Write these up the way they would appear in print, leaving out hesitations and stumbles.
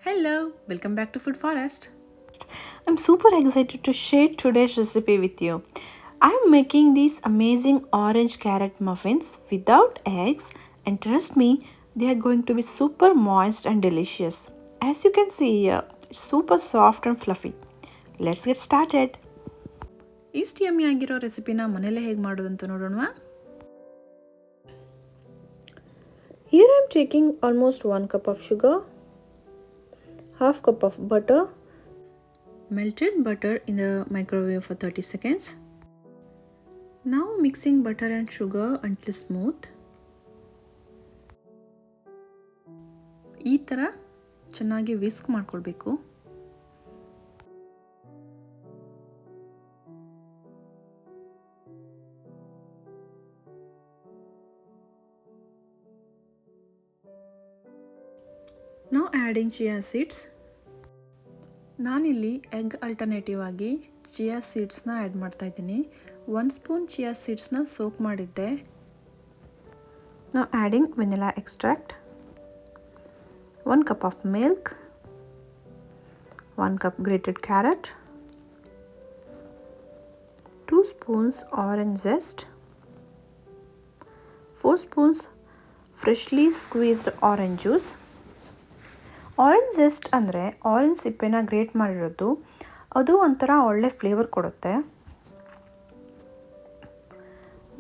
Hello, welcome back to Food Forest. I'm super excited to share today's recipe with you. I'm making these amazing orange carrot muffins without eggs, and trust me, they are going to be super moist and delicious. As you can see here, it's super soft and fluffy. Let's get started. ಇಷ್ಟು yummy ಆಗಿರೋ ರೆಸಿಪಿನ ಮನೇಲೆ ಹೇಗೆ ಮಾಡೋದು ಅಂತ ನೋಡೋಣವಾ? Here I'm taking almost 1 cup of sugar, half cup of butter, Melted butter in the microwave for 30 seconds. Now mixing butter and sugar until smooth. ಈ ಥರ ಚೆನ್ನಾಗಿ ವಿಸ್ಕ್ ಮಾಡ್ಕೊಳ್ಬೇಕು. Now adding chia seeds. ನಾನಿಲ್ಲಿ ಎಗ್ ಅಲ್ಟರ್ನೇಟಿವ್ ಆಗಿ chia ಸೀಡ್ಸ್ನ add ಮಾಡ್ತಾ ಇದ್ದೀನಿ. 1 spoon chia ಸೀಡ್ಸ್ನ soak ಮಾಡಿದ್ದೆ. Now adding vanilla extract, 1 cup of milk, 1 cup grated carrot, 2 spoons orange zest, 4 spoons freshly squeezed orange juice. Orange just ಅಂದರೆ orange ಸಿಪ್ಪೆನ great ಮಾಡಿರೋದು, ಅದು ಒಂಥರ ಒಳ್ಳೆ ಫ್ಲೇವರ್ ಕೊಡುತ್ತೆ.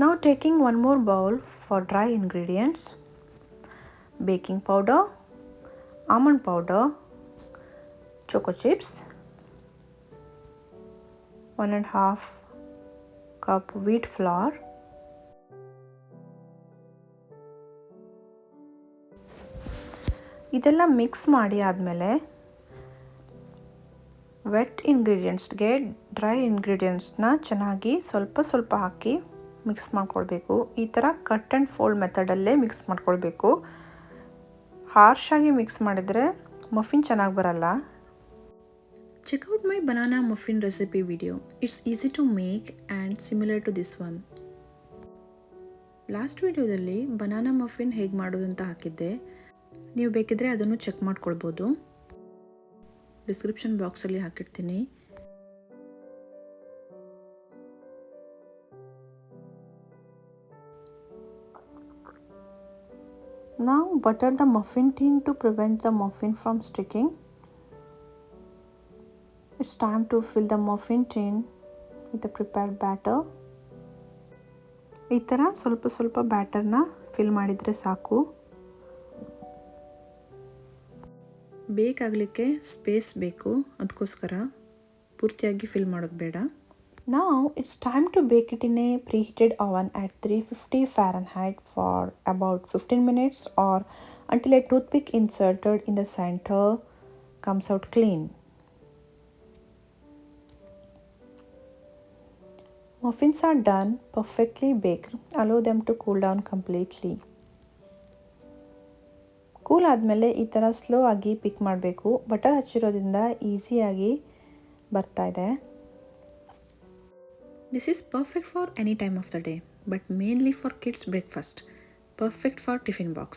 Now taking one more bowl for dry ingredients, baking powder, almond powder, choco chips, 1.5 cup wheat flour, ಇದೆಲ್ಲ mix ಮಾಡಿ ಆದಮೇಲೆ vet ಇಂಗ್ರೀಡಿಯೆಂಟ್ಸ್ಗೆ dry ಇಂಗ್ರೀಡಿಯೆಂಟ್ಸ್ನ ಚೆನ್ನಾಗಿ ಸ್ವಲ್ಪ ಹಾಕಿ ಮಿಕ್ಸ್ ಮಾಡ್ಕೊಳ್ಬೇಕು. ಈ ಥರ ಕಟ್ ಆ್ಯಂಡ್ ಫೋಲ್ಡ್ ಮೆಥಡಲ್ಲೇ ಮಿಕ್ಸ್ ಮಾಡ್ಕೊಳ್ಬೇಕು. ಹಾರ್ಶಾಗಿ ಮಿಕ್ಸ್ ಮಾಡಿದರೆ ಮಫಿನ್ ಚೆನ್ನಾಗಿ ಬರಲ್ಲ. Check out my banana muffin recipe video. It's easy to make and similar to this one. Last ವಿಡಿಯೋದಲ್ಲಿ ಬನಾನಾ ಮಫಿನ್ ಹೇಗೆ ಮಾಡೋದು ಅಂತ ಹಾಕಿದ್ದೆ. ನೀವು ಬೇಕಿದ್ರೆ ಅದನ್ನು ಚೆಕ್ ಮಾಡ್ಕೊಳ್ಬೋದು. ಡಿಸ್ಕ್ರಿಪ್ಷನ್ ಬಾಕ್ಸಲ್ಲಿ ಹಾಕಿರ್ತೀನಿ. Now butter the muffin tin to prevent the muffin from sticking. It's time to fill the muffin tin with the prepared batter. ಈ ಥರ ಸ್ವಲ್ಪ ಬ್ಯಾಟರ್ನ ಫಿಲ್ ಮಾಡಿದರೆ ಸಾಕು. ಬೇಕಾಗಲಿಕ್ಕೆ ಸ್ಪೇಸ್ ಬೇಕು, ಅದಕ್ಕೋಸ್ಕರ ಪೂರ್ತಿಯಾಗಿ ಫಿಲ್ ಮಾಡೋದು ಬೇಡ. Now it's time to bake it in a preheated oven at 350 Fahrenheit for about 15 minutes or until a toothpick inserted in the center comes out clean. Muffins are done, perfectly baked. Allow them to cool down completely. Cool ಆದಮೇಲೆ ಈ ಥರ slow ಆಗಿ ಪಿಕ್ ಮಾಡಬೇಕು. Butter ಹಚ್ಚಿರೋದ್ರಿಂದ ಈಸಿಯಾಗಿ ಬರ್ತಾ ಇದೆ. This is perfect for any time of the day, but mainly for kids' breakfast. Perfect for tiffin box.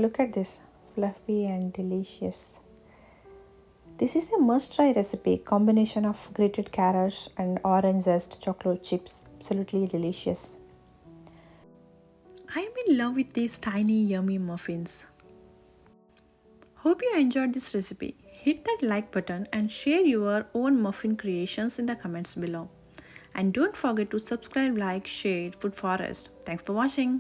Look at this, fluffy and delicious. This is a must-try recipe, combination of grated carrots and orange zest chocolate chips. Absolutely delicious. I am in love with these tiny yummy muffins. Hope you enjoyed this recipe. Hit that like button and share your own muffin creations in the comments below. And don't forget to subscribe, like, share Food Forest. Thanks for watching.